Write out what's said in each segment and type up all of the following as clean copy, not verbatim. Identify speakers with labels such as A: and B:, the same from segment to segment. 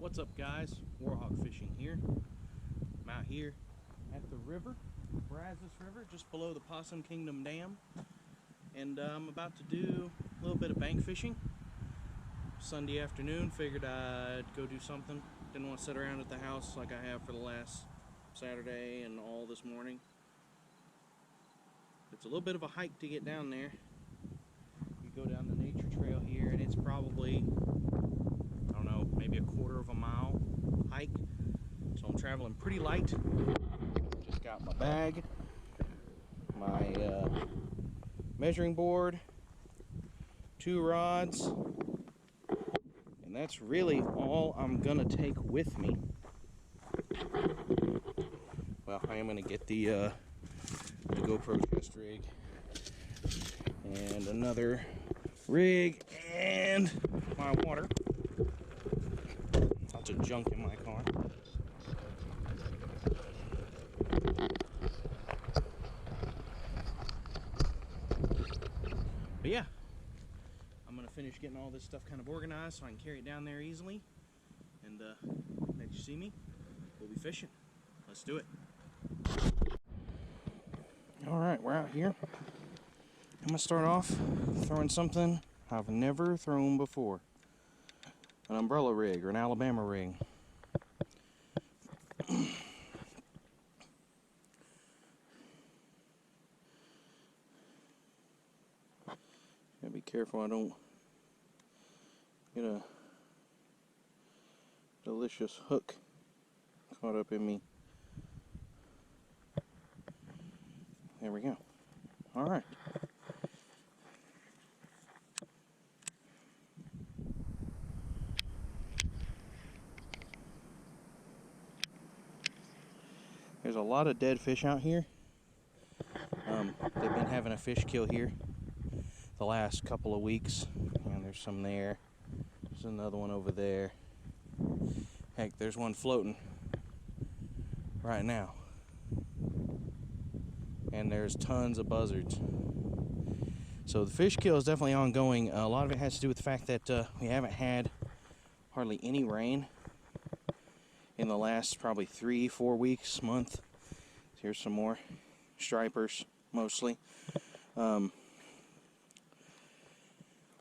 A: What's up, guys? Warhog fishing here. I'm out here at the river, Brazos River, just below the Possum Kingdom Dam, and I'm about to do a little bit of bank fishing. Sunday afternoon, figured I'd go do something. Didn't want to sit around at the house like I have for the last Saturday and all this morning. It's a little bit of a hike to get down there. You go down the nature trail here, and it's probably, I don't know, maybe a quarter of a mile hike. So I'm traveling pretty light. Just got my bag, my measuring board, 2 rods, and that's really all I'm gonna take with me. Well, I am gonna get the GoPro chest rig and another rig and my water. Lots of junk in my car. But yeah, I'm gonna finish getting all this stuff kind of organized so I can carry it down there easily. And next you see me, we'll be fishing. Let's do it. Alright, we're out here. I'm gonna start off throwing something I've never thrown before. An umbrella rig or an Alabama rig. Gotta be careful I don't get a delicious hook caught up in me. There we go. Alright. There's a lot of dead fish out here. They've been having a fish kill here the last couple of weeks. And there's some there. There's another one over there. Heck, there's one floating right now. And there's tons of buzzards. So the fish kill is definitely ongoing. A lot of it has to do with the fact that we haven't had hardly any rain in the last probably 3-4 weeks, month. Here's some more stripers, mostly.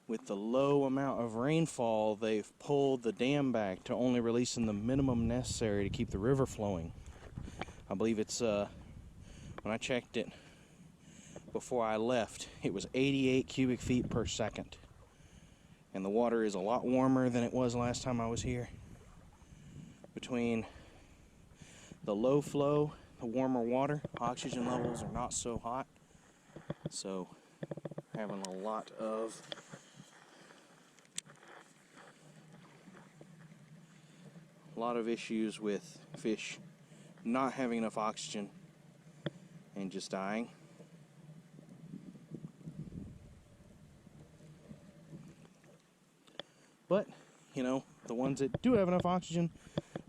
A: With the low amount of rainfall, they've pulled the dam back to only releasing the minimum necessary to keep the river flowing. I believe it's, when I checked it before I left, it was 88 cubic feet per second. And the water is a lot warmer than it was last time I was here. Between the low flow, the warmer water, oxygen levels are not so hot. So, having a lot of issues with fish not having enough oxygen and just dying. But, you know, the ones that do have enough oxygen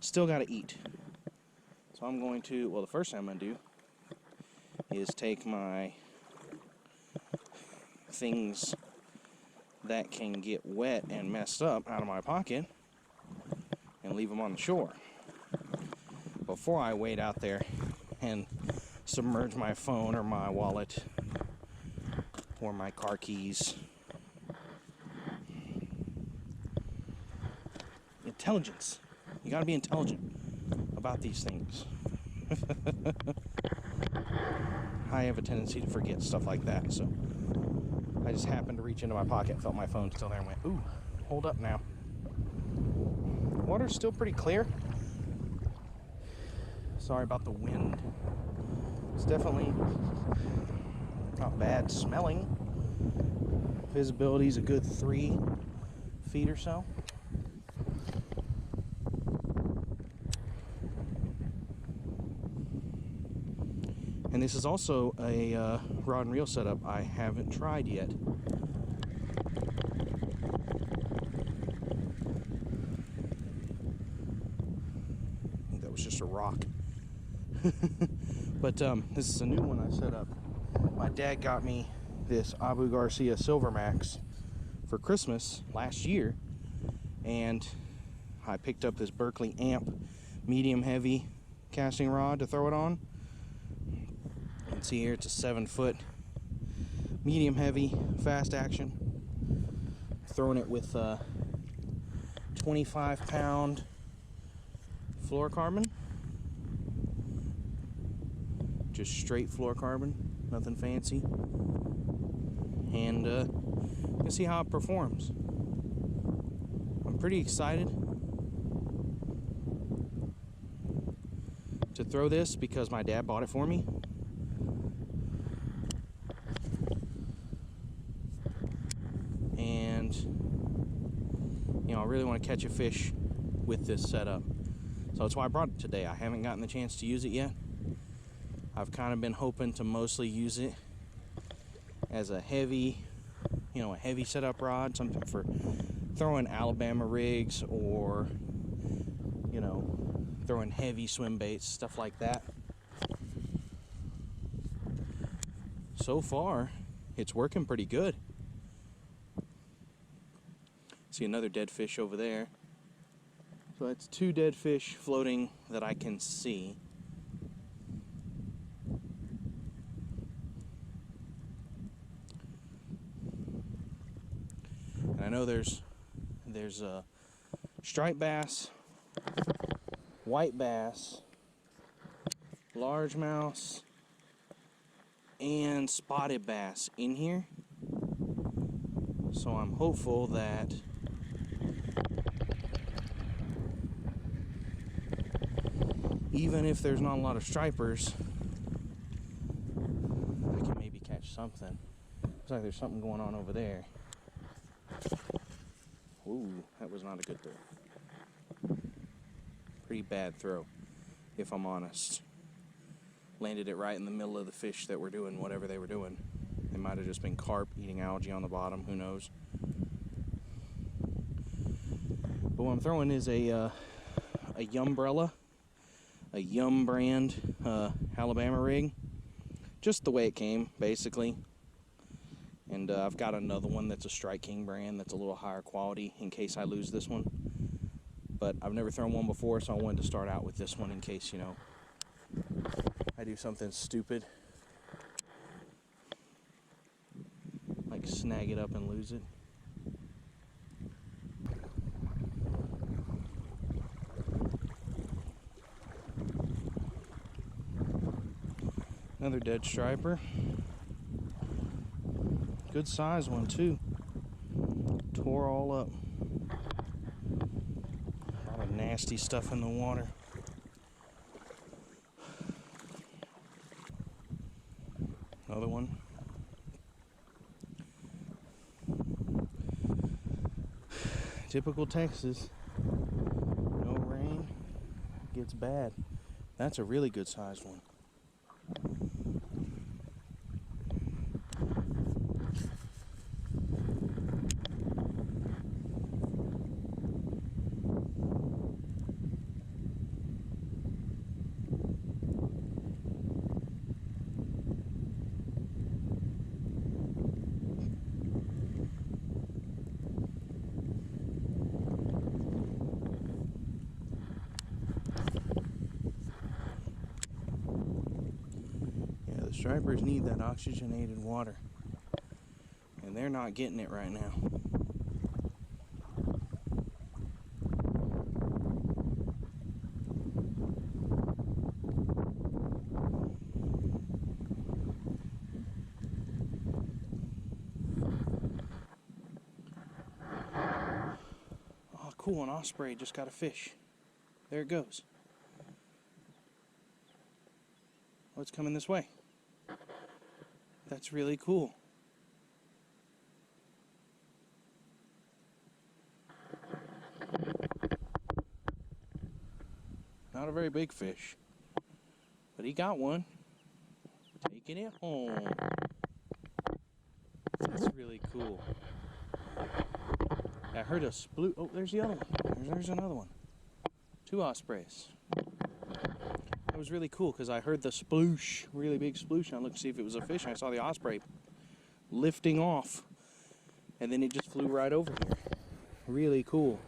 A: still got to eat. So I'm going to, well, the first thing I'm going to do is take my things that can get wet and messed up out of my pocket and leave them on the shore before I wade out there and submerge my phone or my wallet or my car keys. Intelligence. You gotta be intelligent about these things. I have a tendency to forget stuff like that, so I just happened to reach into my pocket, felt my phone still there, and went, ooh, hold up now. Water's still pretty clear. Sorry about the wind. It's definitely not bad smelling. Visibility's a good 3 feet or so. And this is also a rod and reel setup I haven't tried yet. I think that was just a rock. But this is a new one I set up. My dad got me this Abu Garcia Silver Max for Christmas last year, and I picked up this Berkeley Amp medium heavy casting rod to throw it on. You can see here it's a 7-foot medium heavy fast action. Throwing it with 25-pound fluorocarbon. Just straight fluorocarbon, nothing fancy. And you can see how it performs. I'm pretty excited to throw this because my dad bought it for me. And you know, I really want to catch a fish with this setup. So that's why I brought it today. I haven't gotten the chance to use it yet. I've kind of been hoping to mostly use it as a heavy, you know, a heavy setup rod, something for throwing Alabama rigs or, you know, throwing heavy swim baits, stuff like that. So far, it's working pretty good. See another dead fish over there. So that's 2 dead fish floating that I can see. And I know there's a striped bass, white bass, largemouth, and spotted bass in here. So I'm hopeful that even if there's not a lot of stripers, I can maybe catch something. Looks like there's something going on over there. Ooh, that was not a good throw. Pretty bad throw, if I'm honest. Landed it right in the middle of the fish that were doing whatever they were doing. They might have just been carp eating algae on the bottom, who knows. But what I'm throwing is a Yumbrella, a Yum brand Alabama rig. Just the way it came, basically. And I've got another one that's a Strike King brand that's a little higher quality in case I lose this one. But I've never thrown one before, so I wanted to start out with this one in case, you know, I do something stupid. Like snag it up and lose it. Another dead striper. Good size one too. Tore all up. A lot of nasty stuff in the water. Another one. Typical Texas. No rain. Gets bad. That's a really good sized one. Stripers need that oxygenated water, and they're not getting it right now. Oh, cool, an Osprey just got a fish. There it goes. Oh, it's coming this way. That's really cool. Not a very big fish, but he got one. Taking it home. That's really cool. I heard a sploosh. Oh, there's the other one. There's another one. 2 ospreys. It was really cool because I heard the sploosh, really big sploosh. I looked to see if it was a fish. And I saw the osprey lifting off, and then it just flew right over here. Really cool.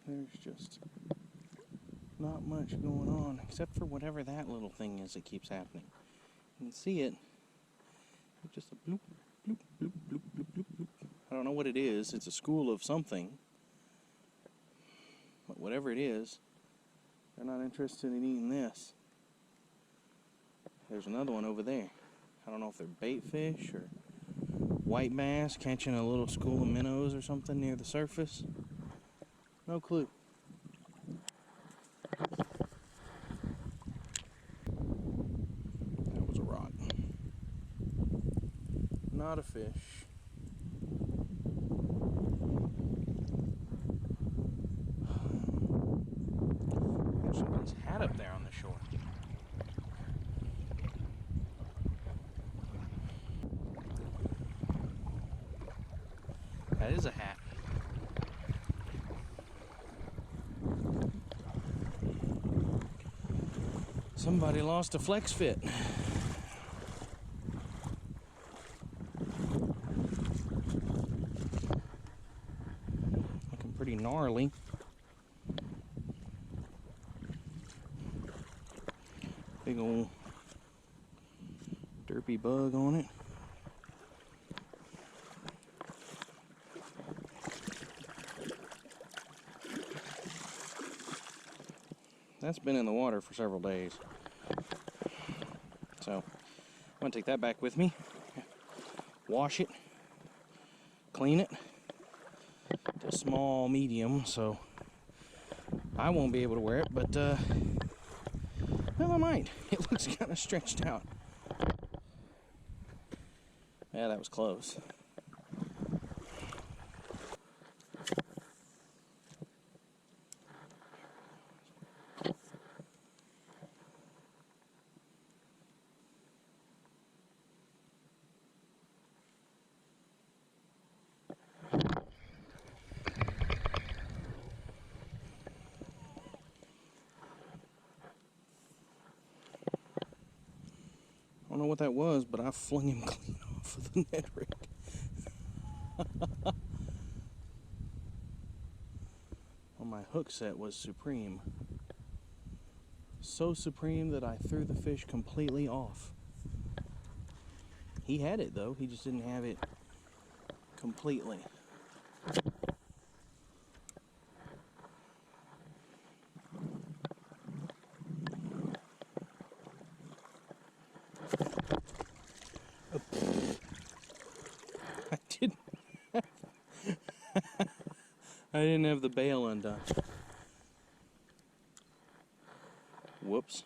A: There's just not much going on, except for whatever that little thing is that keeps happening. You can see it. It's just a bloop, bloop, bloop, bloop, bloop, bloop, bloop. I don't know what it is. It's a school of something. But whatever it is, they're not interested in eating this. There's another one over there. I don't know if they're bait fish or white bass catching a little school of minnows or something near the surface. No clue. That was a rock. Not a fish. There's somebody's hat up there on the shore. That is a hat. Somebody lost a flex fit. Looking pretty gnarly. Big old derpy bug on it. That's been in the water for several days. So I'm gonna take that back with me, wash it, clean it to a small medium, so I won't be able to wear it, but well, I might. It looks kind of stretched out. Yeah, that was close. I don't know what that was, but I flung him clean off of the Ned rig. Well, my hook set was supreme. So supreme that I threw the fish completely off. He had it though, he just didn't have it completely. I didn't have the bail undone. Whoops.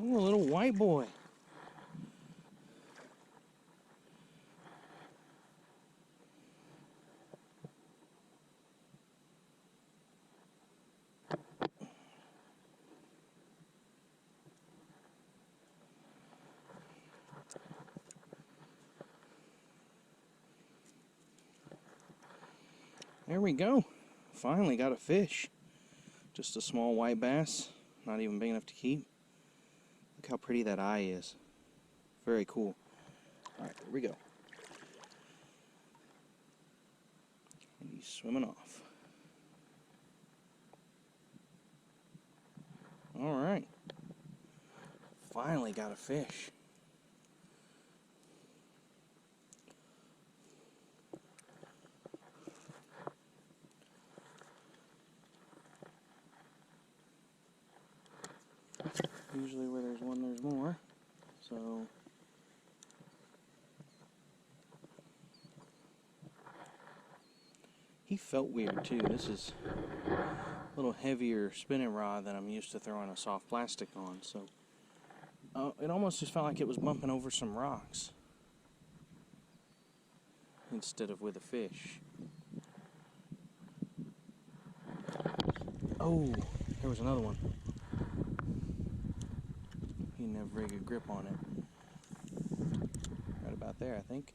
A: Oh, a little white boy. There we go. Finally got a fish. Just a small white bass. Not even big enough to keep. Look how pretty that eye is. Very cool. Alright, here we go. And he's swimming off. Alright. Finally got a fish. Usually where there's one, there's more. So he felt weird too. This is a little heavier spinning rod than I'm used to throwing a soft plastic on. So it almost just felt like it was bumping over some rocks instead of with a fish. Oh, there was another one. He didn't have very good grip on it. about there, I think.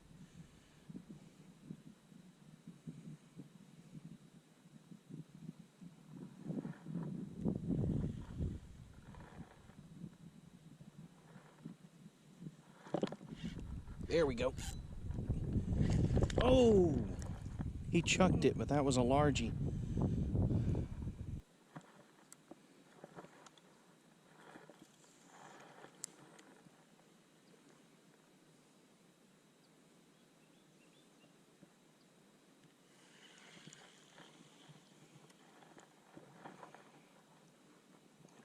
A: There we go. Oh! He chucked it, but that was a largie.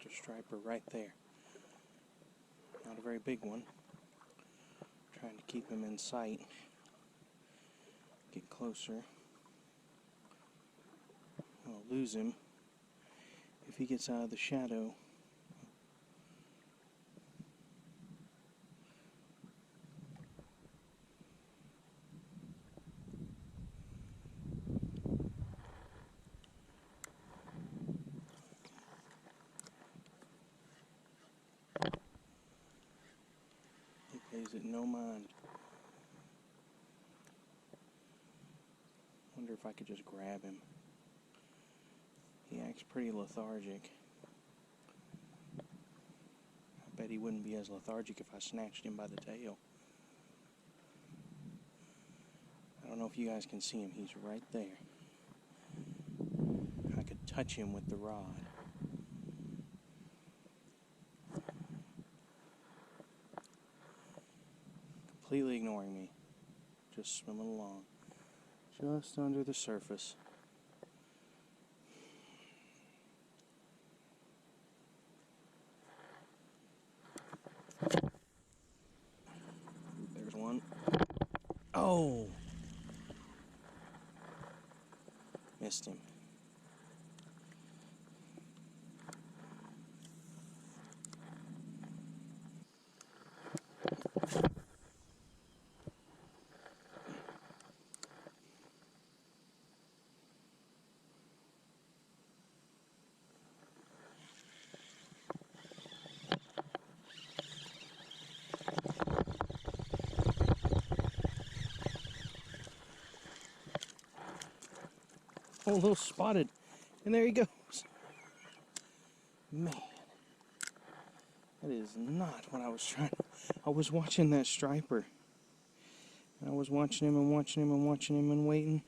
A: Just striper right there. Not a very big one. Trying to keep him in sight. Get closer. I'll lose him if he gets out of the shadow. He pays it no mind. Wonder if I could just grab him. He acts pretty lethargic. I bet he wouldn't be as lethargic if I snatched him by the tail. I don't know if you guys can see him. He's right there. I could touch him with the rod. Completely ignoring me. Just swimming along. Just under the surface. There's one. Oh! Missed him. Oh, a little spotted. And there he goes. Man. That is not what I was trying to... I was watching that striper. And I was watching him and watching him and watching him and waiting.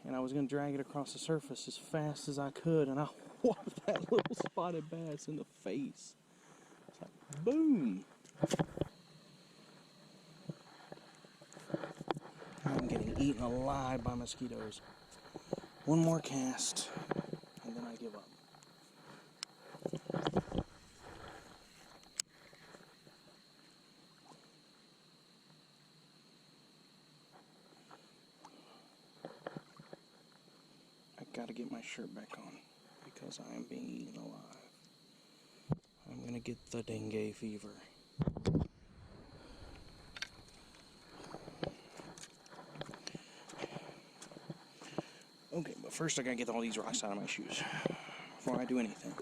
A: And I was going to drag it across the surface as fast as I could. And I whopped that little spotted bass in the face. It's like, boom. I'm getting eaten alive by mosquitoes. One more cast, and then I give up. I gotta get my shirt back on because I am being eaten alive. I'm gonna get the dengue fever. Okay, but first I gotta get all these rocks out of my shoes before I do anything.